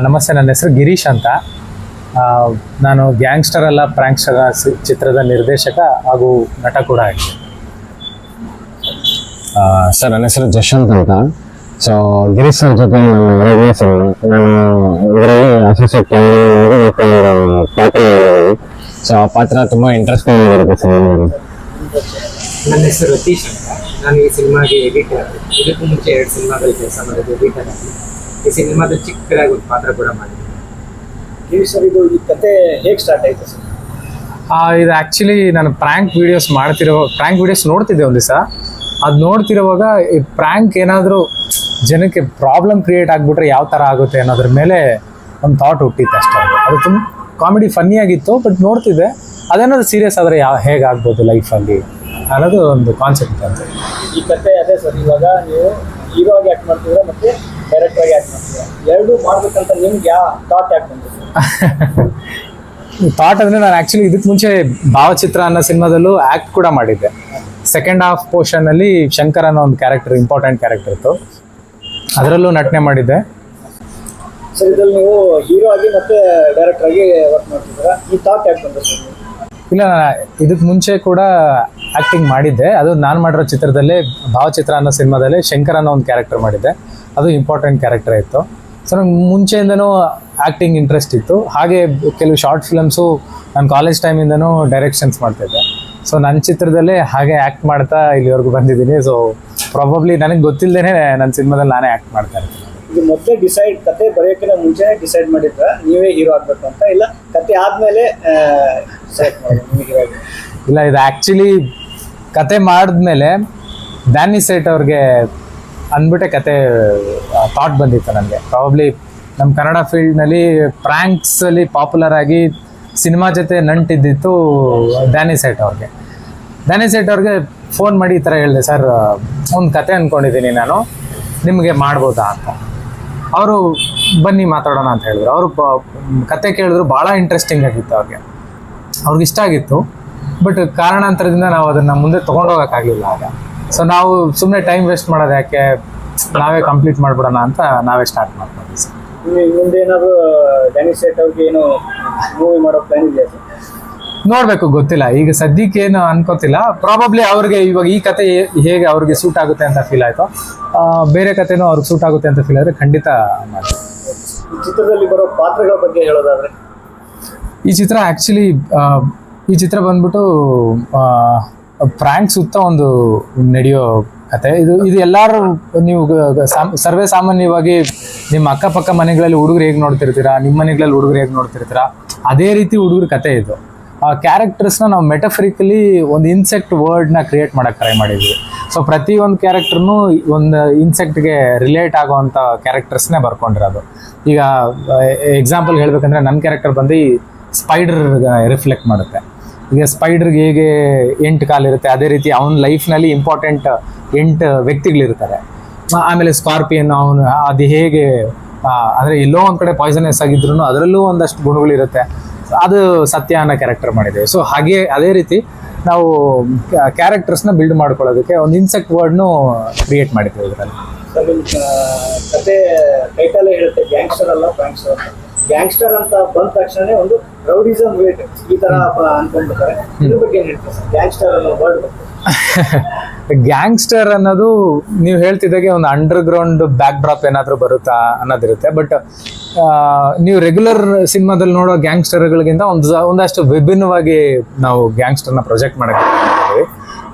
ನಮಸ್ತೆ, ನನ್ನ ಹೆಸರು ಗಿರೀಶ್ ಅಂತ. ನಾನು ಗ್ಯಾಂಗ್ಸ್ಟರ್ ಅಲ್ಲ ಪ್ರ್ಯಾಂಕ್ಸ್ಟರ್ ಚಿತ್ರದ ನಿರ್ದೇಶಕ ಹಾಗೂ ನಟ ಕೂಡ ಆಗಿದೆ. ಸರ್, ನನ್ನ ಹೆಸರು ಜಶವಂತ್ ಅಂತ. ಸೊ ಗಿರೀಶ್ ಅವ್ರ ಜೊತೆ ನಾನು ಇದರಲ್ಲಿ ಅಸೋಸಿಯೇಟ್ ಪಾತ್ರ. ಸೊ ಆ ಪಾತ್ರ ತುಂಬ ಇಂಟ್ರೆಸ್ಟಿಂಗ್ ಆಗಿರುತ್ತೆ ಸರ್. ನನ್ನ ಹೆಸರು ರತೀಶ್ ಅಂತ. ನಾನು ಈ ಸಿನಿಮಾಗೆ ಎಡಿಟರ್. ಇದಕ್ಕೂ ಮುಂಚೆ 2 ಸಿನಿಮಾದಲ್ಲಿ ಕೆಲಸ ಮಾಡಿದ್ದು ಎಡಿಟರ್ ಆಗಿ. ಈ ಸಿನಿಮಾದಲ್ಲಿ ಚಿಕ್ಕದಾಗಿ ಒಂದು ಪಾತ್ರ ಕೂಡ ಮಾಡಿದ್ದೀನಿ. ಸರ್, ಇದು ಈ ಕತೆ ಹೇಗೆ ಸ್ಟಾರ್ಟ್ ಆಯಿತು ಸರ್? ಇದು ಆ್ಯಕ್ಚುಲಿ ನಾನು ಪ್ರ್ಯಾಂಕ್ ವೀಡಿಯೋಸ್ ನೋಡ್ತಿದ್ದೆ ಒಂದು ದಿವಸ. ಅದು ನೋಡ್ತಿರುವಾಗ ಈ ಪ್ರ್ಯಾಂಕ್ ಏನಾದರೂ ಜನಕ್ಕೆ ಪ್ರಾಬ್ಲಮ್ ಕ್ರಿಯೇಟ್ ಆಗಿಬಿಟ್ರೆ ಯಾವ ಥರ ಆಗುತ್ತೆ ಅನ್ನೋದ್ರ ಮೇಲೆ ಒಂದು ಥಾಟ್ ಹುಟ್ಟಿತ್ತು ಅಷ್ಟೇ. ಅದು ತುಂಬ ಕಾಮಿಡಿ ಫನ್ನಿಯಾಗಿತ್ತು, ಬಟ್ ನೋಡ್ತಿದ್ದೆ ಅದೇನಾದ್ರು ಸೀರಿಯಸ್ ಆದರೆ ಹೇಗಾಗ್ಬೋದು ಲೈಫಲ್ಲಿ ಅನ್ನೋದು ಒಂದು ಕಾನ್ಸೆಪ್ಟ್ ಅಂತ. ಈ ಕತೆ ಅದೇ ಸರ್, ಇವಾಗ ನೀವು ಹೀರೋ ಆಗಿ ಆ್ಯಕ್ಟ್ ಮಾಡ್ತಿದ್ದೀರಾ ಮತ್ತು ಡೈರೆಕ್ಟರ್ ಆಗಿ ಆ್ಯಕ್ಟ್ ಮಾಡ್ತಿದ್ದೀರಾ, ಎರಡೂ ಮಾಡ್ಬೇಕಂತ ನಿಮ್ಗೆ ಯಾವ ಥಾಟ್ ಯಾಕೆ ಬಂತು? ಥಾಟ್ ಅಂದರೆ ನಾನು ಆ್ಯಕ್ಚುಲಿ ಇದಕ್ಕೆ ಮುಂಚೆ ಭಾವಚಿತ್ರ ಅನ್ನೋ ಸಿನಿಮಾದಲ್ಲೂ ಆ್ಯಕ್ಟ್ ಕೂಡ ಮಾಡಿದ್ದೆ. ಸೆಕೆಂಡ್ ಹಾಫ್ ಪೋರ್ಷನಲ್ಲಿ ಶಂಕರ್ ಅನ್ನೋ ಒಂದು ಕ್ಯಾರೆಕ್ಟರ್, ಇಂಪಾರ್ಟೆಂಟ್ ಕ್ಯಾರೆಕ್ಟರ್ ಇತ್ತು, ಅದರಲ್ಲೂ ನಟನೆ ಮಾಡಿದ್ದೆ. ಸರ್, ಇದರಲ್ಲಿ ನೀವು ಹೀರೋ ಆಗಿ ಮತ್ತು ಡೈರೆಕ್ಟರ್ ಆಗಿ ವರ್ಕ್ ಮಾಡ್ತಿದ್ದೀರಾ, ಈ ಥಾಟ್ ಯಾಕೆ ಬಂತು ಸರ್? ಇಲ್ಲ, ಇದಕ್ಕೆ ಮುಂಚೆ ಕೂಡ ಆ್ಯಕ್ಟಿಂಗ್ ಮಾಡಿದ್ದೆ. ಅದು ನಾನು ಮಾಡಿರೋ ಚಿತ್ರದಲ್ಲೇ, ಭಾವಚಿತ್ರ ಅನ್ನೋ ಸಿನಿಮಾದಲ್ಲೇ ಶಂಕರ್ ಅನ್ನೋ ಒಂದು ಕ್ಯಾರೆಕ್ಟರ್ ಮಾಡಿದ್ದೆ. ಅದು ಇಂಪಾರ್ಟೆಂಟ್ ಕ್ಯಾರೆಕ್ಟರ್ ಇತ್ತು. ಸೊ ನಂಗೆ ಮುಂಚೆಯಿಂದನೂ ಆ್ಯಕ್ಟಿಂಗ್ ಇಂಟ್ರೆಸ್ಟ್ ಇತ್ತು. ಹಾಗೆ ಕೆಲವು ಶಾರ್ಟ್ ಫಿಲಮ್ಸು ನಾನು ಕಾಲೇಜ್ ಟೈಮಿಂದನೂ ಡೈರೆಕ್ಷನ್ಸ್ ಮಾಡ್ತಿದ್ದೆ. ಸೊ ನನ್ನ ಚಿತ್ರದಲ್ಲೇ ಹಾಗೆ ಆ್ಯಕ್ಟ್ ಮಾಡ್ತಾ ಇಲ್ಲಿವರೆಗೂ ಬಂದಿದ್ದೀನಿ. ಸೊ ಪ್ರಾಬಬ್ಲಿ ನನಗೆ ಗೊತ್ತಿಲ್ಲದೇ ನನ್ನ ಸಿನಿಮಾದಲ್ಲಿ ನಾನೇ ಆ್ಯಕ್ಟ್ ಮಾಡ್ತಾ ಇರ್ತೀನಿ. ಇದು ಮೊದಲೇ ಕತೆ ಬರೆಯೋಕ್ಕಿಂತ ಮುಂಚೆನೇ ಡಿಸೈಡ್ ಮಾಡಿದ್ರ ನೀವೇ ಹೀರೋ ಆಗಬೇಕು ಅಂತ, ಇಲ್ಲ ಕತೆ ಆದಮೇಲೆ ಸೆಲೆಕ್ಟ್ ಮಾಡೋದು ನಿಮಗೆ ಹೀರೋ? ಇಲ್ಲ, ಇದು ಆ್ಯಕ್ಚುಲಿ ಕತೆ ಮಾಡಿದ್ಮೇಲೆ ಡ್ಯಾನಿ ಸೇಠ್ ಅವ್ರಿಗೆ ಅಂದ್ಬಿಟ್ಟೆ ಕತೆ ಥಾಟ್ ಬಂದಿತ್ತು ನನಗೆ. ಪ್ರಾಬಬ್ಲಿ ನಮ್ಮ ಕನ್ನಡ ಫೀಲ್ಡ್ನಲ್ಲಿ ಪ್ರ್ಯಾಂಕ್ಸಲ್ಲಿ ಪಾಪ್ಯುಲರ್ ಆಗಿ ಸಿನಿಮಾ ಜೊತೆ ನಂಟಿದ್ದಿತ್ತು ಡ್ಯಾನಿ ಸೇಠ್ ಅವ್ರಿಗೆ ಫೋನ್ ಮಾಡಿ ಈ ಥರ ಹೇಳಿದೆ, ಸರ್ ಒಂದು ಕತೆ ಅಂದ್ಕೊಂಡಿದ್ದೀನಿ ನಾನು, ನಿಮಗೆ ಮಾಡ್ಬೋದಾ ಅಂತ. ಅವರು ಬನ್ನಿ ಮಾತಾಡೋಣ ಅಂತ ಹೇಳಿದ್ರು. ಅವರು ಕತೆ ಕೇಳಿದ್ರು, ಭಾಳ ಇಂಟ್ರೆಸ್ಟಿಂಗ್ ಆಗಿತ್ತು ಅವ್ರಿಗೆ ಇಷ್ಟ ಆಗಿತ್ತು. ಬಟ್ ಕಾರಣಾಂತರದಿಂದ ನಾವು ಅದನ್ನು ಮುಂದೆ ತೊಗೊಂಡೋಗೋಕ್ಕಾಗಲಿಲ್ಲ ಆಗ. ಸೊ ನಾವು ಸುಮ್ಮನೆ ಟೈಮ್ ವೇಸ್ಟ್ ಮಾಡೋದು ಯಾಕೆ, ನಾವೇ ಕಂಪ್ಲೀಟ್ ಮಾಡಿಬಿಡೋಣ ಅಂತ ನಾವೇ ಸ್ಟಾರ್ಟ್ ಮಾಡ್ತೀವಿ ಸರ್. ಮುಂದೆ ಏನಾದರೂ ಡ್ಯಾನಿ ಸೇಠ್ ಅವ್ರಿಗೆ ಏನು ಮೂವಿ ಮಾಡೋ ಪ್ಲಾನ್ ಇದೆಯಾ ಸರ್? ನೋಡಬೇಕು, ಗೊತ್ತಿಲ್ಲ. ಈಗ ಸದ್ಯಕ್ಕೆ ಏನು ಅನ್ಕೋತಿಲ್ಲ. ಪ್ರಾಬಬ್ಲಿ ಅವ್ರಿಗೆ ಇವಾಗ ಈ ಕತೆ ಹೇಗೆ ಅವ್ರಿಗೆ ಸೂಟ್ ಆಗುತ್ತೆ ಅಂತ ಫೀಲ್ ಆಯಿತು, ಬೇರೆ ಕತೆನೂ ಅವ್ರಿಗೆ ಸೂಟ್ ಆಗುತ್ತೆ ಅಂತ ಫೀಲ್ ಆದರೆ ಖಂಡಿತ ಮಾಡ್ತೀವಿ. ಚಿತ್ರದಲ್ಲಿ ಬರೋ ಪಾತ್ರಗಳ ಬಗ್ಗೆ ಹೇಳೋದಾದರೆ, ಈ ಚಿತ್ರ ಆ್ಯಕ್ಚುಲಿ ಈ ಚಿತ್ರ ಬಂದ್ಬಿಟ್ಟು ಪ್ರ್ಯಾಂಕ್ ಸುತ್ತ ಒಂದು ನಡೆಯೋ ಕತೆ. ಇದು ಎಲ್ಲರೂ ನೀವು ಸರ್ವೇ ಸಾಮಾನ್ಯವಾಗಿ ನಿಮ್ಮ ಅಕ್ಕಪಕ್ಕ ಮನೆಗಳಲ್ಲಿ ಹುಡುಗರು ಹೇಗೆ ನೋಡ್ತಿರ್ತೀರಾ, ನಿಮ್ಮ ಮನೆಗಳಲ್ಲಿ ಹುಡುಗರು ಹೇಗೆ ನೋಡ್ತಿರ್ತೀರಾ, ಅದೇ ರೀತಿ ಹುಡುಗರ ಕತೆ ಇದು. ಆ ಕ್ಯಾರೆಕ್ಟರ್ಸ್ನ ನಾವು ಮೆಟಫರಿಕಲಿ ಒಂದು ಇನ್ಸೆಕ್ಟ್ ವರ್ಡ್ನ ಕ್ರಿಯೇಟ್ ಮಾಡೋಕ್ಕೆ ಟ್ರೈ ಮಾಡಿದ್ವಿ. ಸೊ ಪ್ರತಿಯೊಂದು ಕ್ಯಾರೆಕ್ಟರ್ನೂ ಒಂದು ಇನ್ಸೆಕ್ಟ್ಗೆ ರಿಲೇಟ್ ಆಗೋವಂಥ ಕ್ಯಾರೆಕ್ಟರ್ಸ್ನೇ ಬರ್ಕೊಂಡಿರೋದು. ಈಗ ಎಕ್ಸಾಂಪಲ್ ಹೇಳಬೇಕಂದ್ರೆ ನನ್ನ ಕ್ಯಾರೆಕ್ಟರ್ ಬಂದು ಸ್ಪೈಡರ್ ರಿಫ್ಲೆಕ್ಟ್ ಮಾಡುತ್ತೆ. ಈಗ ಸ್ಪೈಡರ್ಗೆ ಹೇಗೆ 8 ಕಾಲಿರುತ್ತೆ, ಅದೇ ರೀತಿ ಅವನ ಲೈಫ್ನಲ್ಲಿ ಇಂಪಾರ್ಟೆಂಟ್ 8 ವ್ಯಕ್ತಿಗಳಿರ್ತಾರೆ. ಆಮೇಲೆ ಸ್ಕಾರ್ಪಿಯನ್, ಅವನು ಅದು ಹೇಗೆ ಅಂದರೆ ಎಲ್ಲೋ ಒಂದು ಕಡೆ ಪಾಯ್ಸನಸ್ ಆಗಿದ್ರು ಅದರಲ್ಲೂ ಒಂದಷ್ಟು ಗುಣಗಳಿರುತ್ತೆ. ಅದು ಸತ್ಯ ಅನ್ನೋ ಕ್ಯಾರೆಕ್ಟರ್ ಮಾಡಿದ್ದೇವೆ. ಸೊ ಹಾಗೆ ಅದೇ ರೀತಿ ನಾವು ಕ್ಯಾರೆಕ್ಟರ್ಸ್ನ ಬಿಲ್ಡ್ ಮಾಡ್ಕೊಳ್ಳೋದಕ್ಕೆ ಒಂದು ಇನ್ಸೆಕ್ಟ್ ವರ್ಡ್ನು ಕ್ರಿಯೇಟ್ ಮಾಡಿದ್ದೇವೆ ಇದರಲ್ಲಿ. ಕತೆ ಟೈಟಲ್ ಹೇಳುತ್ತೆ ಗ್ಯಾಂಗ್ಸ್ಟರ್ ಅಲ್ಲ ಪ್ರ್ಯಾಂಕ್ಸ್ಟರ್ ಅಂತ. ಗ್ಯಾಂಗ್ಸ್ಟರ್ ಅಂತ ಬಂದ ತಕ್ಷಣ ಒಂದು ರೌಡಿಸಮ್ ವೇಟ್ ಈ ತರ ಅನ್ಕೊಂಡ್ಬಿಡ್ತಾರೆ. ಇದ್ರ ಬಗ್ಗೆ ಏನ್ ಹೇಳ್ತಾರೆ ಸರ್? ಗ್ಯಾಂಗ್ಸ್ಟರ್ ಅನ್ನೋ ವರ್ಡ್ ಗ್ಯಾಂಗ್ಸ್ಟರ್ ಅನ್ನೋದು ನೀವು ಹೇಳ್ತಿದ್ದಾಗೆ ಒಂದು ಅಂಡರ್ಗ್ರೌಂಡ್ ಬ್ಯಾಕ್ ಡ್ರಾಪ್ ಏನಾದರೂ ಬರುತ್ತಾ ಅನ್ನೋದಿರುತ್ತೆ. ಬಟ್ ನೀವು ರೆಗ್ಯುಲರ್ ಸಿನಿಮಾದಲ್ಲಿ ನೋಡೋ ಗ್ಯಾಂಗ್ಸ್ಟರ್ಗಳಿಗಿಂತ ಒಂದಷ್ಟು ವಿಭಿನ್ನವಾಗಿ ನಾವು ಗ್ಯಾಂಗ್ಸ್ಟರ್ನ ಪ್ರೊಜೆಕ್ಟ್ ಮಾಡೋಕ್ಕೆ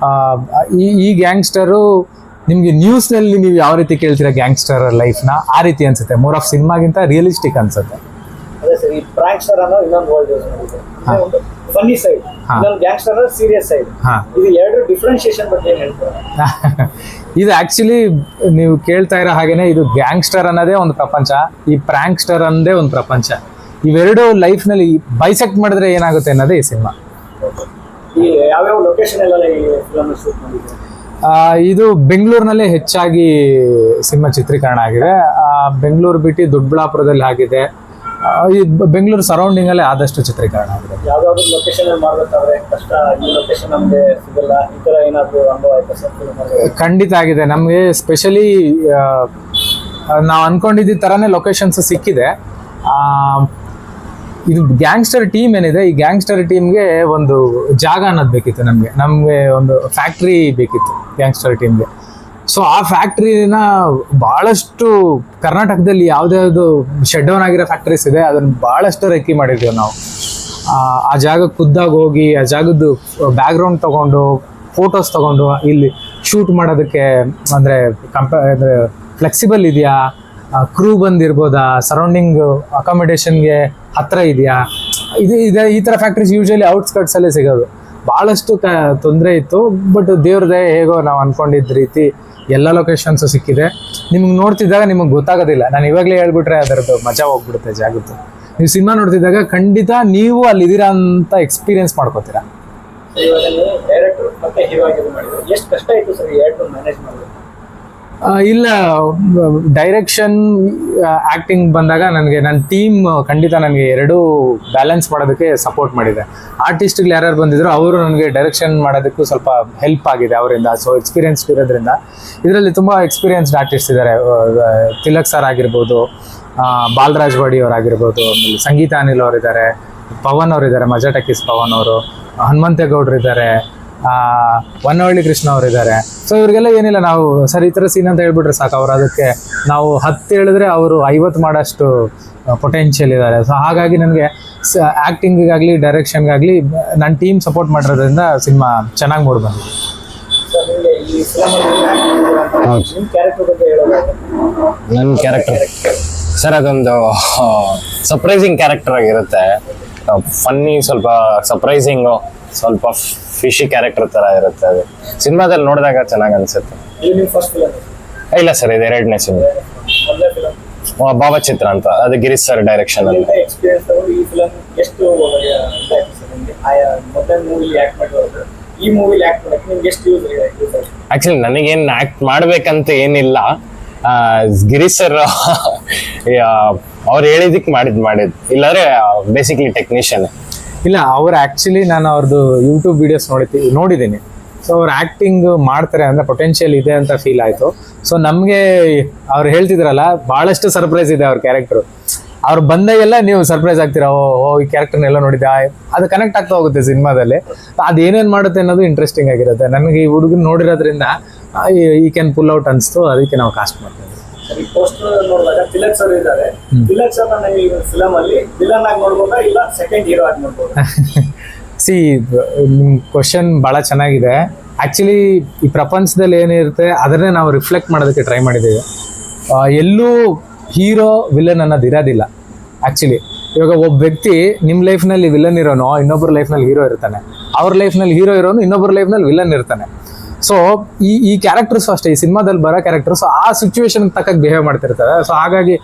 ಈ ಗ್ಯಾಂಗ್ಸ್ಟರು ನಿಮಗೆ ನ್ಯೂಸ್ನಲ್ಲಿ ನೀವು ಯಾವ ರೀತಿ ಕೇಳ್ತೀರಾ ಗ್ಯಾಂಗ್ಸ್ಟರ್ ಲೈಫ್ನ, ಆ ರೀತಿ ಅನ್ಸುತ್ತೆ. ಮೋರ್ ಆಫ್ ಸಿನಿಮಾಗಿಂತ ರಿಯಲಿಸ್ಟಿಕ್ ಅನ್ಸುತ್ತೆ. ಅದೇ ಸರ್, ಈ ಪ್ರ್ಯಾಂಕ್ಸ್ಟರ್ ಅನ್ನೋ ಇನ್ನೊಂದು ವರ್ಡ್ ಯೂಸ್ ಮಾಡಿದೆ, ಒಂದು ಫನ್ನಿ ಸೈಡ್, ಇನ್ನೊಂದು ಗ್ಯಾಂಗ್ಸ್ಟರ್ ಅನ್ನೋ ಸೀರಿಯಸ್ ಸೈಡ್. ಇದು ಎರಡು ಡಿಫ್ರೆನ್ಶಿಯೇಷನ್ ಬಗ್ಗೆ ಏನು ಹೇಳ್ತಾರೆ? ಇದು ಆ್ಯಕ್ಚುಲಿ ನೀವು ಕೇಳ್ತಾ ಇರೋ ಹಾಗೇನೆ, ಇದು ಗ್ಯಾಂಗ್ಸ್ಟರ್ ಅನ್ನೋದೇ ಒಂದು ಪ್ರಪಂಚ, ಈ ಪ್ರ್ಯಾಂಕ್ಸ್ಟರ್ ಅನ್ನೋದೇ ಒಂದು ಪ್ರಪಂಚ. ಇವೆರಡು ಲೈಫ್ನಲ್ಲಿ ಬೈಸೆಕ್ಟ್ ಮಾಡಿದ್ರೆ ಏನಾಗುತ್ತೆ ಅನ್ನೋದೇ ಈ ಸಿನಿಮಾ. ಈ ಯಾವ್ಯಾವ ಲೊಕೇಶನ್ ಎಲ್ಲ ಈ ಫಿಲಮ್ ಶೂಟ್ ಮಾಡಿದೆ? ಇದು ಬೆಂಗಳೂರಿನಲ್ಲೇ ಹೆಚ್ಚಾಗಿ ಸಿನಿಮಾ ಚಿತ್ರೀಕರಣ ಆಗಿದೆ. ಬೆಂಗಳೂರು ಬಿಟ್ಟು ದೊಡ್ಡಬಳ್ಳಾಪುರದಲ್ಲಿ ಆಗಿದೆ. ಈ ಬೆಂಗಳೂರು ಸರೌಂಡಿಂಗಲ್ಲೇ ಆದಷ್ಟು ಚಿತ್ರೀಕರಣ ಆಗಿದೆ. ಯಾವುದಾದ್ರು ಲೊಕೇಶನ್ ಮಾಡಬೇಕಾದ್ರೆ ಕಷ್ಟ, ಈ ಲೊಕೇಶನ್ ನಮಗೆ ಸಿಗಲ್ಲ, ಈ ಥರ ಏನಾದರೂ ಅನುಭವ ಆಯ್ತಾ ಸರ್? ಖಂಡಿತ ಆಗಿದೆ. ನಮಗೆ ಸ್ಪೆಷಲಿ ನಾವು ಅಂದ್ಕೊಂಡಿದ್ದ ಥರನೇ ಲೊಕೇಶನ್ಸ್ ಸಿಕ್ಕಿದೆ. ಇದು ಗ್ಯಾಂಗ್ಸ್ಟರ್ ಟೀಮ್ ಏನಿದೆ, ಈ ಗ್ಯಾಂಗ್ಸ್ಟರ್ ಟೀಮ್ಗೆ ಒಂದು ಜಾಗ ಅನ್ನೋದು ಬೇಕಿತ್ತು. ನಮಗೆ ಒಂದು ಫ್ಯಾಕ್ಟ್ರಿ ಬೇಕಿತ್ತು ಗ್ಯಾಂಗ್ಸ್ಟರ್ ಟೀಮ್ಗೆ. ಸೊ ಆ ಫ್ಯಾಕ್ಟ್ರಿನ ಭಾಳಷ್ಟು ಕರ್ನಾಟಕದಲ್ಲಿ ಯಾವುದ್ಯಾವುದು ಶಟ್ ಡೌನ್ ಆಗಿರೋ ಫ್ಯಾಕ್ಟ್ರೀಸ್ ಇದೆ ಅದನ್ನು ಭಾಳಷ್ಟು ರೆಕ್ಕಿ ಮಾಡಿದ್ದೀವಿ ನಾವು. ಆ ಜಾಗಕ್ಕೆ ಖುದ್ದಾಗಿ ಹೋಗಿ ಆ ಜಾಗದ್ದು ಬ್ಯಾಕ್ಗ್ರೌಂಡ್ ತೊಗೊಂಡು ಫೋಟೋಸ್ ತೊಗೊಂಡು ಇಲ್ಲಿ ಶೂಟ್ ಮಾಡೋದಕ್ಕೆ ಅಂದರೆ ಅಂದರೆ ಫ್ಲೆಕ್ಸಿಬಲ್ ಇದೆಯಾ, ಕ್ರೂ ಬಂದಿರ್ಬೋದಾ, ಸರೌಂಡಿಂಗ್ ಅಕಾಮಿಡೇಷನ್ಗೆ ಹತ್ತಿರ ಇದೆಯಾ, ಈ ಥರ ಫ್ಯಾಕ್ಟ್ರೀಸ್ ಯೂಶಲಿ ಔಟ್ಸ್ಕರ್ಟ್ಸಲ್ಲೇ ಸಿಗೋದು. ಭಾಳಷ್ಟು ತೊಂದರೆ ಇತ್ತು. ಬಟ್ ದೇವ್ರದೇ ಹೇಗೋ ನಾವು ಅಂದ್ಕೊಂಡಿದ್ದ ರೀತಿ ಎಲ್ಲ ಲೊಕೇಶನ್ಸು ಸಿಕ್ಕಿದೆ. ನಿಮ್ಗೆ ನೋಡ್ತಿದ್ದಾಗ ನಿಮಗೆ ಗೊತ್ತಾಗೋದಿಲ್ಲ. ನಾನು ಇವಾಗಲೇ ಹೇಳ್ಬಿಟ್ರೆ ಅದರದ್ದು ಮಜಾ ಹೋಗ್ಬಿಡುತ್ತೆ ಜಾಗದ್ದು. ನೀವು ಸಿನಿಮಾ ನೋಡ್ತಿದ್ದಾಗ ಖಂಡಿತ ನೀವು ಅಲ್ಲಿದ್ದೀರಾ ಅಂತ ಎಕ್ಸ್ಪೀರಿಯನ್ಸ್ ಮಾಡ್ಕೋತೀರಾ. ಇವಾಗ ನೀವು ಡೈರೆಕ್ಟರ್ ಮತ್ತೆ ಹೀರೋ ಆಗಿ ಮಾಡಿದ್ರು, ಎಷ್ಟು ಕಷ್ಟ ಆಯಿತು ಸರ್ ಎರಡು ಮ್ಯಾನೇಜ್ ಮಾಡೋದು? ಇಲ್ಲ, ಡೈರೆಕ್ಷನ್ ಆ್ಯಕ್ಟಿಂಗ್ ಬಂದಾಗ ನನಗೆ ನನ್ನ ಟೀಮ್ ಖಂಡಿತ ನನಗೆ ಎರಡೂ ಬ್ಯಾಲೆನ್ಸ್ ಮಾಡೋದಕ್ಕೆ ಸಪೋರ್ಟ್ ಮಾಡಿದೆ. ಆರ್ಟಿಸ್ಟ್ಗಳು ಯಾರ್ಯಾರು ಬಂದಿದ್ರು ಅವರು ನನಗೆ ಡೈರೆಕ್ಷನ್ ಮಾಡೋದಕ್ಕೂ ಸ್ವಲ್ಪ ಹೆಲ್ಪ್ ಆಗಿದೆ ಅವರಿಂದ. ಸೊ ಎಕ್ಸ್ಪೀರಿಯನ್ಸ್ಡ್ ಇರೋದ್ರಿಂದ ಇದರಲ್ಲಿ ತುಂಬ ಎಕ್ಸ್ಪೀರಿಯನ್ಸ್ಡ್ ಆರ್ಟಿಸ್ಟ್ ಇದ್ದಾರೆ. ತಿಲಕ್ ಸರ್ ಆಗಿರ್ಬೋದು, ಬಾಲರಾಜ್ ವಾಡಿ ಅವರಾಗಿರ್ಬೋದು, ಆಮೇಲೆ ಸಂಗೀತ ಅನಿಲ್ ಅವರಿದ್ದಾರೆ, ಪವನ್ ಅವರಿದ್ದಾರೆ, ಮಜಾ ಟಕೀಸ್ ಪವನ್ ಅವರು, ಹನುಮಂತೇಗೌಡರು ಇದ್ದಾರೆ, ಹೊನ್ನವಳ್ಳಿ ಕೃಷ್ಣ ಅವರಿದ್ದಾರೆ. ಸೊ ಇವರಿಗೆಲ್ಲ ಏನಿಲ್ಲ, ನಾವು ಸರ್ ಈ ಥರ ಸೀನ್ ಅಂತ ಹೇಳ್ಬಿಟ್ರೆ ಸಾಕು, ಅವರು ಅದಕ್ಕೆ ನಾವು 10 ಹೇಳಿದ್ರೆ ಅವರು 50 ಮಾಡೋಷ್ಟು ಪೊಟೆನ್ಷಿಯಲ್ ಇದ್ದಾರೆ. ಸೊ ಹಾಗಾಗಿ ನನಗೆ ಆ್ಯಕ್ಟಿಂಗಿಗಾಗಲಿ ಡೈರೆಕ್ಷನ್ಗಾಗಲಿ ನನ್ನ ಟೀಮ್ ಸಪೋರ್ಟ್ ಮಾಡಿರೋದ್ರಿಂದ ಸಿನಿಮಾ ಚೆನ್ನಾಗಿ ಮೂಡಿ ಬಂದಿದೆ. ಸರ್ ನಿಮಗೆ ಈ ಫಿಲಮಲ್ಲಿ ನಿಮ್ಮ ಕ್ಯಾರೆಕ್ಟರ್ ಬಗ್ಗೆ ಹೇಳೋದಾದ್ರೆ? ನನ್ನ ಕ್ಯಾರೆಕ್ಟರ್ ಸರ್ ಅದೊಂದು ಸರ್ಪ್ರೈಸಿಂಗ್ ಕ್ಯಾರೆಕ್ಟರ್ ಆಗಿರುತ್ತೆ. ಫನ್ನಿ, ಸ್ವಲ್ಪ ಸರ್ಪ್ರೈಸಿಂಗು, ಸ್ವಲ್ಪ ಫಿಶಿ ಕ್ಯಾರೆಕ್ಟರ್ ಥರ ಇರುತ್ತೆ. ಅದು ಸಿನಿಮಾದಲ್ಲಿ ನೋಡಿದಾಗ ಚೆನ್ನಾಗಿ ಅನಿಸುತ್ತೆ. ಇದು ನಿಮ್ಮ ಫಸ್ಟ್ ಫಿಲಮ್? ಇಲ್ಲ ಸರ್, ಇದು 2ನೇ ಸಿನಿಮಾ. ಮೊದಲನೇ ಫಿಲಮ್ ಭಾವಚಿತ್ರ ಅಂತ, ಅದು ಗಿರೀಶ್ ಸರ್ ಡೈರೆಕ್ಷನ್ ಅಲ್ಲಿ. ಎಕ್ಸ್ಪೀರಿಯನ್ಸ್ ತಗೊಂಡು ಈ ಫಿಲಮ್ ಎಷ್ಟು ಇದಾಯ್ತು ಸರ್ ನಿಮಗೆ? ಮೊದಲ ಮೂವಿಲಿ ಆ್ಯಕ್ಟ್ ಮಾಡಿರೋದು ಈ ಮೂವಿಲಿ ಆ್ಯಕ್ಟ್ ಮಾಡೋಕ್ಕೆ ನಿಮ್ಗೆ ಎಷ್ಟು ಯೂಸ್ ಆಗಿದೆ? ಆಕ್ಚುಲಿ ನನಗೇನು ಆ್ಯಕ್ಟ್ ಮಾಡ್ಬೇಕಂತ ಏನಿಲ್ಲ, ಗಿರೀಶ್ ಸರ್ ಅವ್ರು ಹೇಳಿದ್ದಕ್ಕೆ ಮಾಡಿದ್ ಇಲ್ಲಾಂದ್ರೆ ಬೇಸಿಕ್ಲಿ ಟೆಕ್ನಿಷಿಯನ್. ಇಲ್ಲ, ಅವ್ರು ಆ್ಯಕ್ಚುಲಿ ನಾನು ಅವ್ರದ್ದು ಯೂಟ್ಯೂಬ್ ವೀಡಿಯೋಸ್ ನೋಡಿದ್ದೀನಿ. ಸೊ ಅವ್ರು ಆ್ಯಕ್ಟಿಂಗ್ ಮಾಡ್ತಾರೆ ಅಂದರೆ ಪೊಟೆನ್ಷಿಯಲ್ ಇದೆ ಅಂತ ಫೀಲ್ ಆಯಿತು. ಸೊ ನಮಗೆ ಅವ್ರು ಹೇಳ್ತಿದ್ರಲ್ಲ, ಭಾಳಷ್ಟು ಸರ್ಪ್ರೈಸ್ ಇದೆ ಅವ್ರ ಕ್ಯಾರೆಕ್ಟ್ರು. ಅವ್ರು ಬಂದಾಗೆಲ್ಲ ನೀವು ಸರ್ಪ್ರೈಸ್ ಆಗ್ತೀರಾ, ಈ ಕ್ಯಾರೆಕ್ಟರ್ನೆಲ್ಲ ನೋಡಿದ್ದೆ, ಅದು ಕನೆಕ್ಟ್ ಆಗ್ತಾ ಹೋಗುತ್ತೆ ಸಿನಿಮಾದಲ್ಲಿ. ಅದೇನೇನು ಮಾಡುತ್ತೆ ಅನ್ನೋದು ಇಂಟ್ರೆಸ್ಟಿಂಗ್ ಆಗಿರುತ್ತೆ. ನನಗೆ ಈ ಹುಡುಗನ ನೋಡಿರೋದ್ರಿಂದ ಈ ಕ್ಯಾನ್ ಪುಲ್ ಔಟ್ ಅನಿಸ್ತು, ಅದಕ್ಕೆ ನಾವು ಕಾಸ್ಟ್ ಮಾಡ್ತೀವಿ. ಈ ಪೋಸ್ಟರ್ ನೋಡಿದಾಗ ತಿಲಕ್ ಸರ್ ಇದ್ದಾರೆ. ತಿಲಕ್ ಸರ್ ನಾವು ಈ ಫಿಲಮ್ ಅಲ್ಲಿ ವಿಲನ್ ಆಗಿ ನೋಡ್ಬೋದಾ ಇಲ್ಲ ಸೆಕೆಂಡ್ ಹೀರೋ ಆಗಿ ನೋಡ್ಬೋದಾ? ಸಿ, ನಿಮ್ಮ ಕ್ವಶನ್ ಭಾಳ ಚೆನ್ನಾಗಿದೆ. ಆ್ಯಕ್ಚುಲಿ ಈ ಪ್ರಪಂಚದಲ್ಲಿ ಏನಿರುತ್ತೆ ಅದನ್ನೇ ನಾವು ರಿಫ್ಲೆಕ್ಟ್ ಮಾಡೋದಕ್ಕೆ ಟ್ರೈ ಮಾಡಿದ್ದೀವಿ. ಎಲ್ಲೂ ಹೀರೋ ವಿಲನ್ ಅನ್ನೋದು ಇರೋದಿಲ್ಲ. ಆ್ಯಕ್ಚುಲಿ ಇವಾಗ ಒಬ್ಬ ವ್ಯಕ್ತಿ ನಿಮ್ಮ ಲೈಫ್ನಲ್ಲಿ ವಿಲನ್ ಇರೋನು ಇನ್ನೊಬ್ಬರ ಲೈಫ್ನಲ್ಲಿ ಹೀರೋ ಇರ್ತಾನೆ, ಅವ್ರ ಲೈಫ್ನಲ್ಲಿ ಹೀರೋ ಇರೋನು ಇನ್ನೊಬ್ಬರ ಲೈಫ್ನಲ್ಲಿ ವಿಲನ್ ಇರ್ತಾನೆ. ಸೊ ಈ ಕ್ಯಾರೆಕ್ಟರ್ಸು ಅಷ್ಟೇ, ಈ ಸಿನಿಮಾದಲ್ಲಿ ಬರೋ ಕ್ಯಾರೆಕ್ಟರ್ಸು ಆ ಸಿಚುವೇಶನ್ಗೆ ತಕ್ಕಾಗಿ ಬಿಹೇವ್ ಮಾಡ್ತಿರ್ತಾರೆ. ಸೊ ಹಾಗಾಗಿ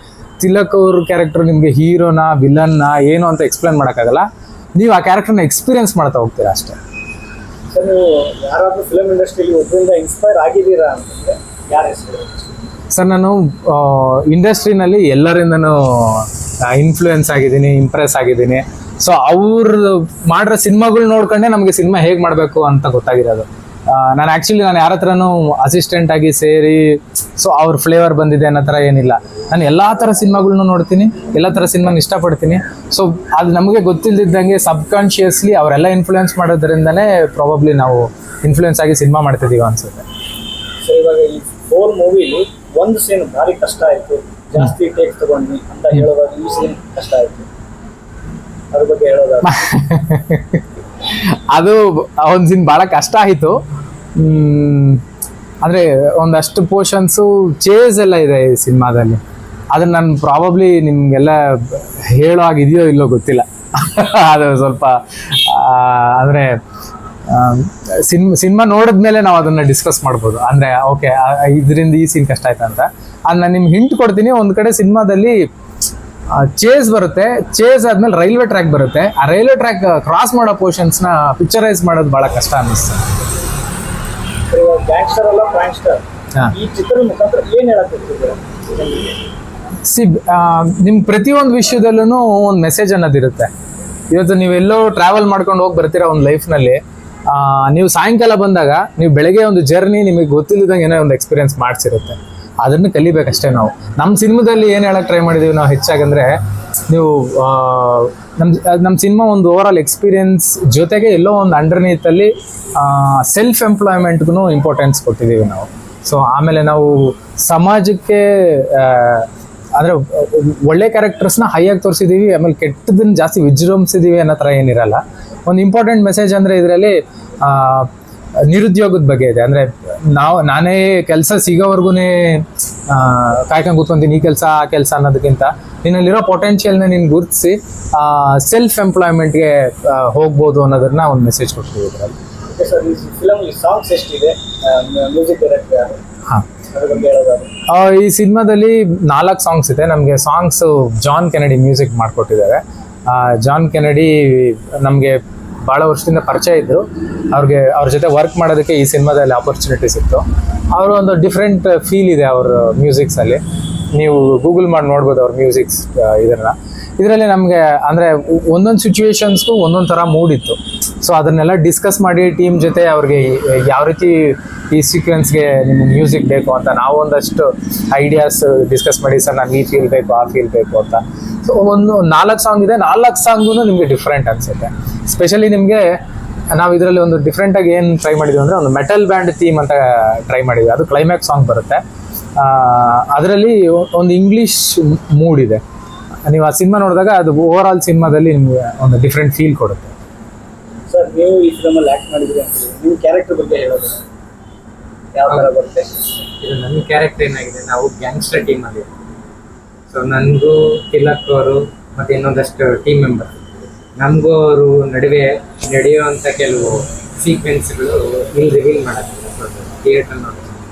ತಿಲಕ್ ಅವ್ರ ಕ್ಯಾರೆಕ್ಟರ್ ನಿಮಗೆ ಹೀರೋನ ವಿಲನ್ನ ಏನು ಅಂತ ಎಕ್ಸ್ಪ್ಲೇನ್ ಮಾಡೋಕ್ಕಾಗಲ್ಲ. ನೀವು ಆ ಕ್ಯಾರೆಕ್ಟರ್ನ ಎಕ್ಸ್ಪೀರಿಯನ್ಸ್ ಮಾಡ್ತಾ ಹೋಗ್ತೀರಾ ಅಷ್ಟೇ. ಸರ್ ನೀವು ಯಾರಾದರೂ ಫಿಲಮ್ ಇಂಡಸ್ಟ್ರಿಯಲ್ಲಿ ಒಬ್ಬರಿಂದ ಇನ್ಸ್ಪೈರ್ ಆಗಿದ್ದೀರಾ ಅಂತಂದರೆ ಯಾರ ಹೆಸರು? ಸರ್ ನಾನು ಇಂಡಸ್ಟ್ರಿನಲ್ಲಿ ಎಲ್ಲರಿಂದನೂ ಇನ್ಫ್ಲೂಯೆನ್ಸ್ ಆಗಿದ್ದೀನಿ, ಇಂಪ್ರೆಸ್ ಆಗಿದ್ದೀನಿ. ಸೊ ಅವ್ರು ಮಾಡಿರೋ ಸಿನಿಮಾಗಳು ನೋಡ್ಕೊಂಡೆ ನಮಗೆ ಸಿನಿಮಾ ಹೇಗೆ ಮಾಡಬೇಕು ಅಂತ ಗೊತ್ತಾಗಿರೋದು. ನಾನು ಯಾರ ಹತ್ರನೂ ಅಸಿಸ್ಟೆಂಟ್ ಆಗಿ ಸೇರಿ ಸೊ ಅವ್ರ ಫ್ಲೇವರ್ ಬಂದಿದೆ ಅನ್ನೋ ಥರ ಏನಿಲ್ಲ. ನಾನು ಎಲ್ಲ ಥರ ಸಿನಿಮಾಗಳ್ನು ನೋಡ್ತೀನಿ, ಎಲ್ಲ ಥರ ಸಿನಿಮಾನ ಇಷ್ಟಪಡ್ತೀನಿ. ಸೊ ಅದು ನಮಗೆ ಗೊತ್ತಿಲ್ಲದಿದ್ದಂಗೆ ಸಬ್ಕಾನ್ಷಿಯಸ್ಲಿ ಅವರೆಲ್ಲ ಇನ್ಫ್ಲೂಯೆನ್ಸ್ ಮಾಡೋದ್ರಿಂದನೇ ಪ್ರಾಬಬ್ಲಿ ನಾವು ಇನ್ಫ್ಲೂಯೆನ್ಸ್ ಆಗಿ ಸಿನಿಮಾ ಮಾಡ್ತಿದ್ದೀವಿ ಅನ್ಸುತ್ತೆ. ಸೊ ಇವಾಗ ಈ 4 ಮೂವಿಲಿ ಒಂದು ಸೀನ್ ಭಾರಿ ಕಷ್ಟ ಆಯಿತು, ಜಾಸ್ತಿ ಟೇಕ್ ತಗೊಂಡ್ವಿ ಅಂತ ಹೇಳೋದಾಗ ಈ ಸೀನ್ ಕಷ್ಟ ಆಯಿತು, ಅದ್ರ ಬಗ್ಗೆ ಹೇಳೋದಾಗ? ಅದು ಒಂದು ಸೀನ್ ಭಾಳ ಕಷ್ಟ ಆಯಿತು. ಅಂದರೆ ಒಂದಷ್ಟು ಪೋರ್ಷನ್ಸು ಚೇಸ್ ಎಲ್ಲ ಇದೆ ಈ ಸಿನಿಮಾದಲ್ಲಿ. ಅದನ್ನು ನಾನು ಪ್ರಾಬಬ್ಲಿ ನಿಮಗೆಲ್ಲ ಹೇಳೋ ಆಗಿದೆಯೋ ಇಲ್ಲೋ ಗೊತ್ತಿಲ್ಲ. ಅದು ಸ್ವಲ್ಪ ಅಂದರೆ ಸಿನಿಮಾ ನೋಡಿದ್ಮೇಲೆ ನಾವು ಅದನ್ನು ಡಿಸ್ಕಸ್ ಮಾಡ್ಬೋದು. ಅಂದರೆ ಓಕೆ ಇದರಿಂದ ಈ ಸೀನ್ ಕಷ್ಟ ಆಯ್ತು ಅಂತ ಅದು ನಾನು ನಿಮ್ಗೆ ಹಿಂಟ್ ಕೊಡ್ತೀನಿ. ಒಂದು ಕಡೆ ಸಿನಿಮಾದಲ್ಲಿ ಚೇಸ್ ಬರುತ್ತೆ, ಚೇಸ್ ಆದ್ಮೇಲೆ ರೈಲ್ವೆ ಟ್ರ್ಯಾಕ್ ಬರುತ್ತೆ. ಆ ರೈಲ್ವೆ ಟ್ರ್ಯಾಕ್ ಕ್ರಾಸ್ ಮಾಡೋ ಪೋರ್ಷನ್ಸ್ನ ಪಿಕ್ಚರೈಸ್ ಮಾಡೋದು ಭಾಳ ಕಷ್ಟ ಅನ್ನಿಸ್ತು. ಗ್ಯಾಂಗ್ಸ್ಟರ್ ಅಲ್ಲ ಪ್ರಾಂಗ್ಸ್ಟರ್, ಈ ಚಿತ್ರದ ಮುಖಾಂತರ ಏನು ಹೇಳಕ್ಕಿದ್ದೀರಾ? ನಿಮ್ಗೆ ಪ್ರತಿಯೊಂದು ವಿಷಯದಲ್ಲೂ ಒಂದು ಮೆಸೇಜ್ ಅನ್ನೋದಿರುತ್ತೆ. ಇವತ್ತು ನೀವೆಲ್ಲೋ ಟ್ರಾವೆಲ್ ಮಾಡ್ಕೊಂಡು ಹೋಗಿ ಬರ್ತೀರಾ ಒಂದು ಲೈಫ್ನಲ್ಲಿ, ನೀವು ಸಾಯಂಕಾಲ ಬಂದಾಗ ನೀವು ಬೆಳಗ್ಗೆ ಒಂದು ಜರ್ನಿ ನಿಮಗೆ ಗೊತ್ತಿಲ್ಲದಂಗೆ ಏನೋ ಒಂದು ಎಕ್ಸ್ಪೀರಿಯನ್ಸ್ ಮಾಡಿಸಿರುತ್ತೆ. ಅದನ್ನು ಕಲಿಬೇಕಷ್ಟೇ ನಾವು. ನಮ್ಮ ಸಿನಿಮಾದಲ್ಲಿ ಏನು ಹೇಳಕ್ಕೆ ಟ್ರೈ ಮಾಡಿದ್ದೀವಿ ನಾವು ಹೆಚ್ಚಾಗಂದರೆ, ನೀವು ನಮ್ಮ ಸಿನಿಮಾ ಒಂದು ಓವರ್ ಆಲ್ ಎಕ್ಸ್ಪೀರಿಯನ್ಸ್ ಜೊತೆಗೆ ಎಲ್ಲೋ ಒಂದು ಅಂಡರ್ನೀತಲ್ಲಿ ಸೆಲ್ಫ್ ಎಂಪ್ಲಾಯ್ಮೆಂಟ್ಗೂ ಇಂಪಾರ್ಟೆನ್ಸ್ ಕೊಟ್ಟಿದ್ದೀವಿ ನಾವು. ಸೊ ಆಮೇಲೆ ನಾವು ಸಮಾಜಕ್ಕೆ ಅಂದರೆ ಒಳ್ಳೆ ಕ್ಯಾರೆಕ್ಟರ್ಸ್ನ ಹೈಯಾಗಿ ತೋರಿಸಿದ್ದೀವಿ, ಆಮೇಲೆ ಕೆಟ್ಟದನ್ನ ಜಾಸ್ತಿ ವಿಜೃಂಭಿಸಿದ್ದೀವಿ ಅನ್ನೋ ಥರ ಏನಿರಲ್ಲ. ಒಂದು ಇಂಪಾರ್ಟೆಂಟ್ ಮೆಸೇಜ್ ಅಂದರೆ ಇದರಲ್ಲಿ ನಿರುದ್ಯೋಗದ ಬಗ್ಗೆ ಇದೆ. ಅಂದರೆ ನಾನೇ ಕೆಲಸ ಸಿಗೋವರೆಗೂ ಕಾಯ್ಕೊಂಡು ಕೂತ್ಕೊಂತೀನಿ, ಈ ಕೆಲಸ ಆ ಕೆಲಸ ಅನ್ನೋದಕ್ಕಿಂತ ನಿನ್ನಲ್ಲಿರೋ ಪೊಟೆನ್ಷಿಯಲ್ನ ನೀನು ಗುರುತಿಸಿ ಸೆಲ್ಫ್ ಎಂಪ್ಲಾಯ್ಮೆಂಟ್ಗೆ ಹೋಗ್ಬೋದು ಅನ್ನೋದನ್ನ ಒಂದು ಮೆಸೇಜ್ ಕೊಡ್ತೀವಿ ಇದರಲ್ಲಿ. ಸರ್, ಈ ಫಿಲಮ್ ಸಾಂಗ್ಸ್ ಎಷ್ಟಿದೆ? ಮ್ಯೂಸಿಕ್ ಡೈರೆಕ್ಟರ್ ಯಾರು? ಹಾಂ, ಅದ್ರ ಬಗ್ಗೆ ಹೇಳೋದಾದ್ರೆ. ಈ ಸಿನಿಮಾದಲ್ಲಿ 4 ಸಾಂಗ್ಸ್ ಇದೆ. ನಮಗೆ ಸಾಂಗ್ಸು ಜಾನ್ ಕೆನಡಿ ಮ್ಯೂಸಿಕ್ ಮಾಡಿಕೊಟ್ಟಿದ್ದಾರೆ. ಜಾನ್ ಕೆನಡಿ ನಮಗೆ ಭಾಳ ವರ್ಷದಿಂದ ಪರಿಚಯ ಇದ್ದರು. ಅವ್ರ ಜೊತೆ ವರ್ಕ್ ಮಾಡೋದಕ್ಕೆ ಈ ಸಿನಿಮಾದಲ್ಲಿ ಆಪರ್ಚುನಿಟಿ ಸಿಕ್ತು. ಅವರು ಒಂದು ಡಿಫ್ರೆಂಟ್ ಫೀಲ್ ಇದೆ ಅವ್ರ ಮ್ಯೂಸಿಕ್ಸಲ್ಲಿ. ನೀವು ಗೂಗಲ್ ಮಾಡಿ ನೋಡ್ಬೋದು ಅವ್ರ ಮ್ಯೂಸಿಕ್ಸ್ ಇದರಲ್ಲಿ ನಮಗೆ ಅಂದರೆ ಒಂದೊಂದು ಸಿಚುವೇಶನ್ಸ್ಗೂ ಒಂದೊಂದು ಥರ ಮೂಡ್ ಇತ್ತು. ಸೊ ಅದನ್ನೆಲ್ಲ ಡಿಸ್ಕಸ್ ಮಾಡಿ ಟೀಮ್ ಜೊತೆ ಅವ್ರಿಗೆ ಯಾವ ರೀತಿ ಈ ಸೀಕ್ವೆನ್ಸ್ಗೆ ನಿಮ್ಗೆ ಮ್ಯೂಸಿಕ್ ಬೇಕು ಅಂತ ನಾವು ಒಂದಷ್ಟು ಐಡಿಯಾಸ್ ಡಿಸ್ಕಸ್ ಮಾಡಿ, ಸರ್ ನನಗೆ ಈ ಫೀಲ್ ಬೇಕು, ಆ ಫೀಲ್ ಬೇಕು ಅಂತ. ಸೊ ಒಂದು 4 ಸಾಂಗ್ ಇದೆ. 4 ಸಾಂಗೂ ನಿಮಗೆ ಡಿಫ್ರೆಂಟ್ ಅನಿಸುತ್ತೆ. ಸ್ಪೆಷಲಿ ನಿಮಗೆ ನಾವು ಇದರಲ್ಲಿ ಒಂದು ಡಿಫ್ರೆಂಟಾಗಿ ಏನು ಟ್ರೈ ಮಾಡಿದ್ವಿ ಅಂದರೆ ಒಂದು ಮೆಟಲ್ ಬ್ಯಾಂಡ್ ಥೀಮ್ ಅಂತ ಟ್ರೈ ಮಾಡಿದ್ವಿ. ಅದು ಕ್ಲೈಮ್ಯಾಕ್ಸ್ ಸಾಂಗ್ ಬರುತ್ತೆ. ಅದರಲ್ಲಿ ಒಂದು ಇಂಗ್ಲೀಷ್ ಮೂಡ್ ಇದೆ. ನೀವು ಆ ಸಿನಿಮಾ ನೋಡಿದಾಗ ಅದು ಓವರ್ ಆಲ್ ಸಿನಿಮಾದಲ್ಲಿ ನಿಮಗೆ ಒಂದು ಡಿಫ್ರೆಂಟ್ ಫೀಲ್ ಕೊಡುತ್ತೆ. ಸರ್, ನೀವು ಈ ಫಿಲಮಲ್ಲಿ ಆ್ಯಕ್ಟ್ ಮಾಡಿದ್ರಿ ಅಂತ ನಿಮ್ಮ ಕ್ಯಾರೆಕ್ಟರ್ ಬಗ್ಗೆ ಹೇಳೋದು ಯಾವ ಥರ ಬರುತ್ತೆ? ಇದು ನನ್ನ ಕ್ಯಾರೆಕ್ಟರ್ ಏನಾಗಿದೆ, ನಾವು ಗ್ಯಾಂಗ್ಸ್ಟರ್ ಟೀಮ್ ಅಲ್ಲಿ. ಸೊ ನನಗೂ ತಿಲಕ್ ಅವರು ಮತ್ತು ಇನ್ನೊಂದಷ್ಟು ಟೀಮ್ ಮೆಂಬರ್, ನಮಗೂ ಅವರು ನಡುವೆ ನಡೆಯುವಂಥ ಕೆಲವು ಸೀಕ್ವೆನ್ಸ್ಗಳು ಇಲ್ಲಿ ರಿವೀಲ್ ಮಾಡೋದು ಥಿಯೇಟರ್ ನೋಡಿ.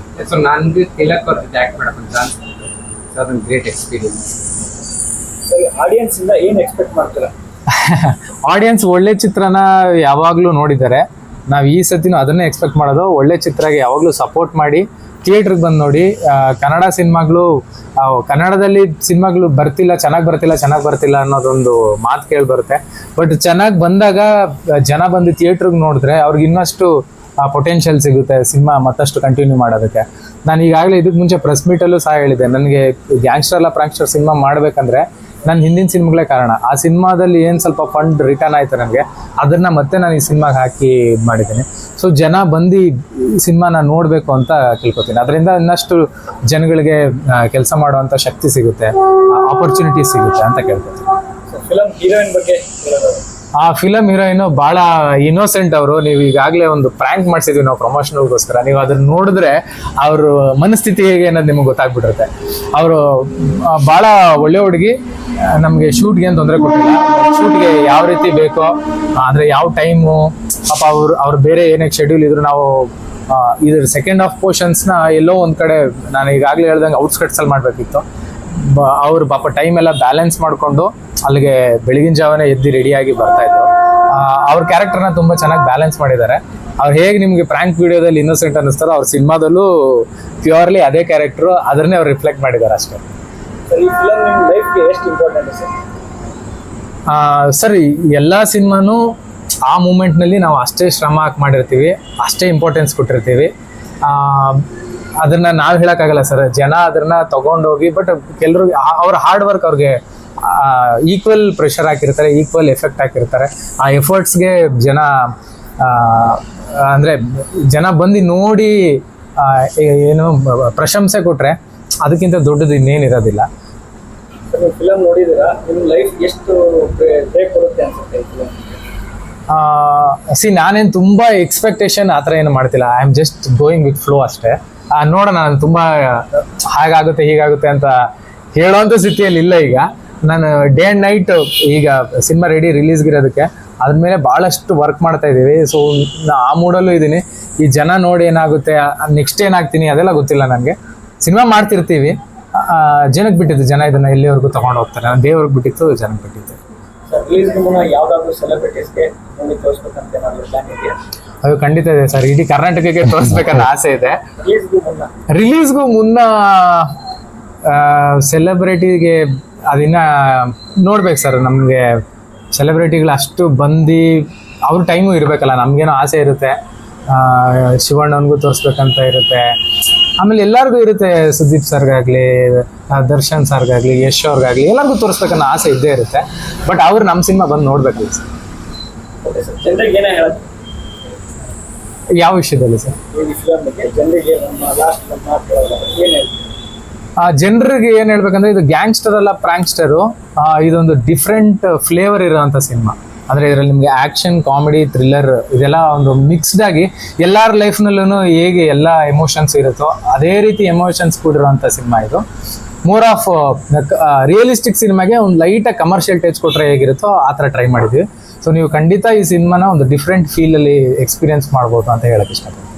ಸೊ ನನಗೂ ತಿಲಕ್ ಅವ್ರ ಜೊತೆ ಆ್ಯಕ್ಟ್ ಮಾಡೋದು ಚಾನ್ಸ್ ಕೊಟ್ಟು, ಸೊ ಅದೊಂದು ಗ್ರೇಟ್ ಎಕ್ಸ್ಪೀರಿಯನ್ಸ್. ಸರಿ, ಆಡಿಯನ್ಸಿಂದ ಏನು ಎಕ್ಸ್ಪೆಕ್ಟ್ ಮಾಡ್ತೀರಾ? ಆಡಿಯನ್ಸ್ ಒಳ್ಳೆ ಚಿತ್ರನ ಯಾವಾಗಲೂ ನೋಡಿದ್ದಾರೆ. ನಾವು ಈ ಸತಿನೂ ಅದನ್ನೇ ಎಕ್ಸ್ಪೆಕ್ಟ್ ಮಾಡೋದು. ಒಳ್ಳೆ ಚಿತ್ರಗೆ ಯಾವಾಗಲೂ ಸಪೋರ್ಟ್ ಮಾಡಿ ಥಿಯೇಟ್ರಿಗೆ ಬಂದು ನೋಡಿ. ಕನ್ನಡ ಸಿನಿಮಾಗಳು, ಕನ್ನಡದಲ್ಲಿ ಸಿನಿಮಾಗಳು ಚೆನ್ನಾಗಿ ಬರ್ತಿಲ್ಲ ಅನ್ನೋದೊಂದು ಮಾತು ಕೇಳಿ ಬರುತ್ತೆ. ಬಟ್ ಚೆನ್ನಾಗಿ ಬಂದಾಗ ಜನ ಬಂದು ಥಿಯೇಟ್ರಿಗೆ ನೋಡಿದ್ರೆ ಅವ್ರಿಗೆ ಇನ್ನಷ್ಟು ಪೊಟೆನ್ಷಿಯಲ್ ಸಿಗುತ್ತೆ ಸಿನಿಮಾ ಮತ್ತಷ್ಟು ಕಂಟಿನ್ಯೂ ಮಾಡೋದಕ್ಕೆ. ನಾನು ಈಗಾಗಲೇ ಇದಕ್ಕೆ ಮುಂಚೆ ಪ್ರೆಸ್ ಮೀಟಲ್ಲೂ ಸಹ ಹೇಳಿದೆ, ನನಗೆ ಗ್ಯಾಂಗ್ಸ್ಟರ್ ಪ್ರಾಂಕ್ಸ್ಟರ್ ಸಿನಿಮಾ ಮಾಡಬೇಕಂದ್ರೆ ನನ್ನ ಹಿಂದಿನ ಸಿನಿಮಾಗಳೇ ಕಾರಣ. ಆ ಸಿನಿಮಾದಲ್ಲಿ ಏನು ಸ್ವಲ್ಪ ಫಂಡ್ ರಿಟರ್ನ್ ಆಯಿತು ನನಗೆ, ಅದನ್ನು ಮತ್ತೆ ನಾನು ಈ ಸಿನಿಮಾಗೆ ಹಾಕಿ ಇದು ಮಾಡಿದ್ದೀನಿ. ಸೊ ಜನ ಬಂದು ಈ ಸಿನಿಮಾನ ನೋಡಬೇಕು ಅಂತ ಕೇಳ್ಕೊತೀನಿ. ಅದರಿಂದ ಇನ್ನಷ್ಟು ಜನಗಳಿಗೆ ಕೆಲಸ ಮಾಡುವಂಥ ಶಕ್ತಿ ಸಿಗುತ್ತೆ, ಆಪರ್ಚುನಿಟಿ ಸಿಗುತ್ತೆ ಅಂತ ಕೇಳ್ಕೊತೀನಿ. ಫಿಲಮ್ ಹೀರೋಯಿನ್ ಬಗ್ಗೆ ಹೇಳೋದು? ಆ ಫಿಲಮ್ ಹೀರೋಯಿನು ಭಾಳ ಇನ್ನೋಸೆಂಟ್ ಅವರು. ನೀವು ಈಗಾಗಲೇ ಒಂದು ಪ್ರ್ಯಾಂಕ್ ಮಾಡಿಸಿದ್ವಿ ನಾವು ಪ್ರಮೋಷನಲ್ಗೋಸ್ಕರ. ನೀವು ಅದನ್ನು ನೋಡಿದ್ರೆ ಅವ್ರ ಮನಸ್ಥಿತಿ ಹೇಗೆ ಅನ್ನೋದು ನಿಮಗೆ ಗೊತ್ತಾಗ್ಬಿಟ್ಟಿರುತ್ತೆ. ಅವರು ಭಾಳ ಒಳ್ಳೆ ಹುಡುಗಿ. ನಮಗೆ ಶೂಟ್ಗೆ ಏನು ತೊಂದರೆ ಕೊಟ್ಟಿಲ್ಲ. ಶೂಟ್ಗೆ ಯಾವ ರೀತಿ ಬೇಕೋ, ಅಂದರೆ ಯಾವ ಟೈಮು, ಪಾಪ ಅವ್ರು ಬೇರೆ ಏನೇ ಶೆಡ್ಯೂಲ್ ಇದ್ರು ನಾವು ಇದ್ರ ಸೆಕೆಂಡ್ ಹಾಫ್ ಪೋರ್ಷನ್ಸ್ನ ಎಲ್ಲೋ ಒಂದು ಕಡೆ ನಾನು ಈಗಾಗಲೇ ಹೇಳ್ದಂಗೆ ಔಟ್ಸ್ಕಟ್ಸಲ್ಲಿ ಮಾಡಬೇಕಿತ್ತು. ಅವರು ಪಾಪ ಟೈಮ್ ಎಲ್ಲ ಬ್ಯಾಲೆನ್ಸ್ ಮಾಡಿಕೊಂಡು ಅಲ್ಲಿಗೆ ಬೆಳಗಿನ ಜಾವನೇ ಎದ್ದು ರೆಡಿಯಾಗಿ ಬರ್ತಾಯಿದ್ರು. ಅವ್ರ ಕ್ಯಾರೆಕ್ಟರ್ನ ತುಂಬ ಚೆನ್ನಾಗಿ ಬ್ಯಾಲೆನ್ಸ್ ಮಾಡಿದ್ದಾರೆ. ಅವ್ರು ಹೇಗೆ ನಿಮಗೆ ಪ್ರ್ಯಾಂಕ್ ವಿಡಿಯೋದಲ್ಲಿ ಇನ್ನೋಸೆಂಟ್ ಅನ್ನಿಸ್ತಾರೋ ಅವ್ರ ಸಿನಿಮಾದಲ್ಲೂ ಪ್ಯೂರ್ಲಿ ಅದೇ ಕ್ಯಾರೆಕ್ಟ್ರು, ಅದನ್ನೇ ಅವ್ರು ರಿಫ್ಲೆಕ್ಟ್ ಮಾಡಿದ್ದಾರೆ ಅಷ್ಟೇ. ಸರ್, ಈ ಫಿಲಮ್ ನಿಮ್ಮ ಲೈಫ್ಗೆ ಎಷ್ಟು ಇಂಪಾರ್ಟೆಂಟ್ ಸರ್? ಸರ್, ಎಲ್ಲ ಸಿನಿಮಾನೂ ಆ ಮೂಮೆಂಟ್ನಲ್ಲಿ ನಾವು ಅಷ್ಟೇ ಶ್ರಮ ಹಾಕಿ ಮಾಡಿರ್ತೀವಿ, ಅಷ್ಟೇ ಇಂಪಾರ್ಟೆನ್ಸ್ ಕೊಟ್ಟಿರ್ತೀವಿ. ಅದನ್ನು ನಾವು ಹೇಳೋಕ್ಕಾಗಲ್ಲ ಸರ್. ಜನ ಅದನ್ನು ತೊಗೊಂಡೋಗಿ, ಬಟ್ ಕೆಲವ್ರಿಗೆ ಅವ್ರ ಹಾರ್ಡ್ ವರ್ಕ್ ಅವ್ರಿಗೆ ಈಕ್ವಲ್ ಪ್ರೆಷರ್ ಹಾಕಿರ್ತಾರೆ, ಈಕ್ವಲ್ ಎಫೆಕ್ಟ್ ಹಾಕಿರ್ತಾರೆ. ಆ ಎಫರ್ಟ್ಸ್ಗೆ ಜನ ಬಂದು ನೋಡಿ ಏನು ಪ್ರಶಂಸೆ ಕೊಟ್ಟರೆ ಅದಕ್ಕಿಂತ ದೊಡ್ಡದು ಇನ್ನೇನಿರೋದಿಲ್ಲ. ನೀವು ಫಿಲಮ್ ನೋಡಿದ್ದೀರಾ? ನಿಮ್ಮ ಲೈಫ್ ಎಷ್ಟು ಬ್ರೇಕ್ ಕೊಡುತ್ತೆ ಅನ್ಸುತ್ತೆ ಈ ಫಿಲಮ್? ನಾನೇನು ತುಂಬ ಎಕ್ಸ್ಪೆಕ್ಟೇಷನ್ ಆ ಥರ ಏನು ಮಾಡ್ತಿಲ್ಲ. I am just going with flow ಅಷ್ಟೇ. ನೋಡೋಣ, ನಾನು ತುಂಬ ಹಾಗಾಗುತ್ತೆ ಹೀಗಾಗುತ್ತೆ ಅಂತ ಹೇಳೋವಂಥ ಸ್ಥಿತಿಯಲ್ಲಿ ಇಲ್ಲ. ಈಗ ನಾನು ಡೇ ಆ್ಯಂಡ್ ನೈಟ್ ಈಗ ಸಿನಿಮಾ ರೆಡಿ ರಿಲೀಸ್ಗಿರೋದಕ್ಕೆ ಅದ್ರ ಮೇಲೆ ಭಾಳಷ್ಟು ವರ್ಕ್ ಮಾಡ್ತಾ ಇದ್ದೀವಿ. ಸೊ ಆ ಮೂಡಲ್ಲೂ ಇದ್ದೀನಿ. ಈ ಜನ ನೋಡಿ ಏನಾಗುತ್ತೆ, ನೆಕ್ಸ್ಟ್ ಏನಾಗ್ತೀನಿ ಅದೆಲ್ಲ ಗೊತ್ತಿಲ್ಲ ನನಗೆ. ಸಿನಿಮಾ ಮಾಡ್ತಿರ್ತೀವಿ, ಜನಕ್ಕೆ ಬಿಟ್ಟಿದ್ದು, ಜನ ಇದನ್ನು ಎಲ್ಲಿವರೆಗೂ ತೊಗೊಂಡು ಹೋಗ್ತಾರೆ. ನಾನು ದೇವ್ರಿಗೆ ಬಿಟ್ಟಿತ್ತು, ಜನಕ್ಕೆ ಬಿಟ್ಟಿತ್ತು. ರಿಲೀಸ್ಗೆ ಮುನ್ನ ಯಾವುದಾದ್ರೂ ಸೆಲೆಬ್ರಿಟೀಸ್ಗೆ ನೋಡಿ ತೋರಿಸ್ಬೇಕಂತ ಏನಾದರೂ ಪ್ಲಾನ್ ಇದೆಯಾ? ಅದು ಖಂಡಿತ ಇದೆ ಸರ್. ಇಡೀ ಕರ್ನಾಟಕಕ್ಕೆ ತೋರಿಸ್ಬೇಕನ್ನೋ ಆಸೆ ಇದೆ. ರಿಲೀಸ್ಗೂ ಮುನ್ನ ಸೆಲೆಬ್ರಿಟಿಗೆ ಅದನ್ನ ನೋಡ್ಬೇಕು ಸರ್. ನಮಗೆ ಸೆಲೆಬ್ರಿಟಿಗಳು ಅಷ್ಟು ಬಂದು ಅವ್ರ ಟೈಮು ಇರಬೇಕಲ್ಲ. ನಮಗೇನೋ ಆಸೆ ಇರುತ್ತೆ, ಶಿವಣ್ಣನಿಗೂ ತೋರಿಸ್ಬೇಕಂತ ಇರುತ್ತೆ, ಆಮೇಲೆ ಎಲ್ಲರಿಗೂ ಇರುತ್ತೆ, ಸುದೀಪ್ ಸರ್ಗಾಗ್ಲಿ, ದರ್ಶನ್ ಸರ್ಗಾಗ್ಲಿ, ಯಶ್ ಅವ್ರಿಗಾಗ್ಲಿ ಎಲ್ಲರಿಗೂ ತೋರಿಸ್ಬೇಕನ್ನೋ ಆಸೆ ಇದ್ದೇ ಇರುತ್ತೆ. ಬಟ್ ಅವ್ರು ನಮ್ಮ ಸಿನಿಮಾ ಬಂದು ನೋಡ್ಬೇಕಲ್ಲ ಸರ್. ಓಕೆ ಸರ್, ಜನರಿಗೆ ಏನೇ ಹೇಳೋದು ಯಾವ ವಿಷಯದಲ್ಲಿ ಸರ್? ಈ ಫಿಲಮ್ ಬಗ್ಗೆ ಜನರಿಗೆ ನಮ್ಮ ಲಾಸ್ಟ್ ಮಾತು ಹೇಳೋದು ಏನು ಹೇಳ್ತೀವಿ? ಜನರಿಗೆ ಏನ್ ಹೇಳ್ಬೇಕಂದ್ರೆ, ಇದು ಗ್ಯಾಂಗ್ಸ್ಟರ್ ಅಲ್ಲ ಪ್ರಾಂಕ್ಸ್ಟರು, ಇದೊಂದು ಡಿಫ್ರೆಂಟ್ ಫ್ಲೇವರ್ ಇರೋಂಥ ಸಿನಿಮಾ. ಅಂದ್ರೆ ಇದರಲ್ಲಿ ನಿಮಗೆ ಆಕ್ಷನ್, ಕಾಮಿಡಿ, ಥ್ರಿಲ್ಲರ್ ಇದೆಲ್ಲ ಒಂದು ಮಿಕ್ಸ್ಡ್ ಆಗಿ ಎಲ್ಲರ ಲೈಫ್ನಲ್ಲೂ ಹೇಗೆ ಎಲ್ಲ ಎಮೋಷನ್ಸ್ ಇರುತ್ತೋ ಅದೇ ರೀತಿ ಎಮೋಷನ್ಸ್ ಕೂಡಿರುವಂಥ ಸಿನಿಮಾ ಇದು. ಮೋರ್ ಆಫ್ ರಿಯಲಿಸ್ಟಿಕ್ ಸಿನಿಮಾಗೆ ಒಂದು ಲೈಟಾಗಿ ಕಮರ್ಷಿಯಲ್ ಟಚ್ ಕೊಟ್ಟರೆ ಹೇಗಿರುತ್ತೋ ಆ ಥರ ಟ್ರೈ ಮಾಡಿದ್ವಿ. ಸೊ ನೀವು ಖಂಡಿತ ಈ ಸಿನಿಮಾನ ಒಂದು ಡಿಫ್ರೆಂಟ್ ಫೀಲಲ್ಲಿ ಎಕ್ಸ್ಪೀರಿಯನ್ಸ್ ಮಾಡ್ಬೋದು ಅಂತ ಹೇಳಕ್ಕೆ ಇಷ್ಟಪಡ್ತೀನಿ.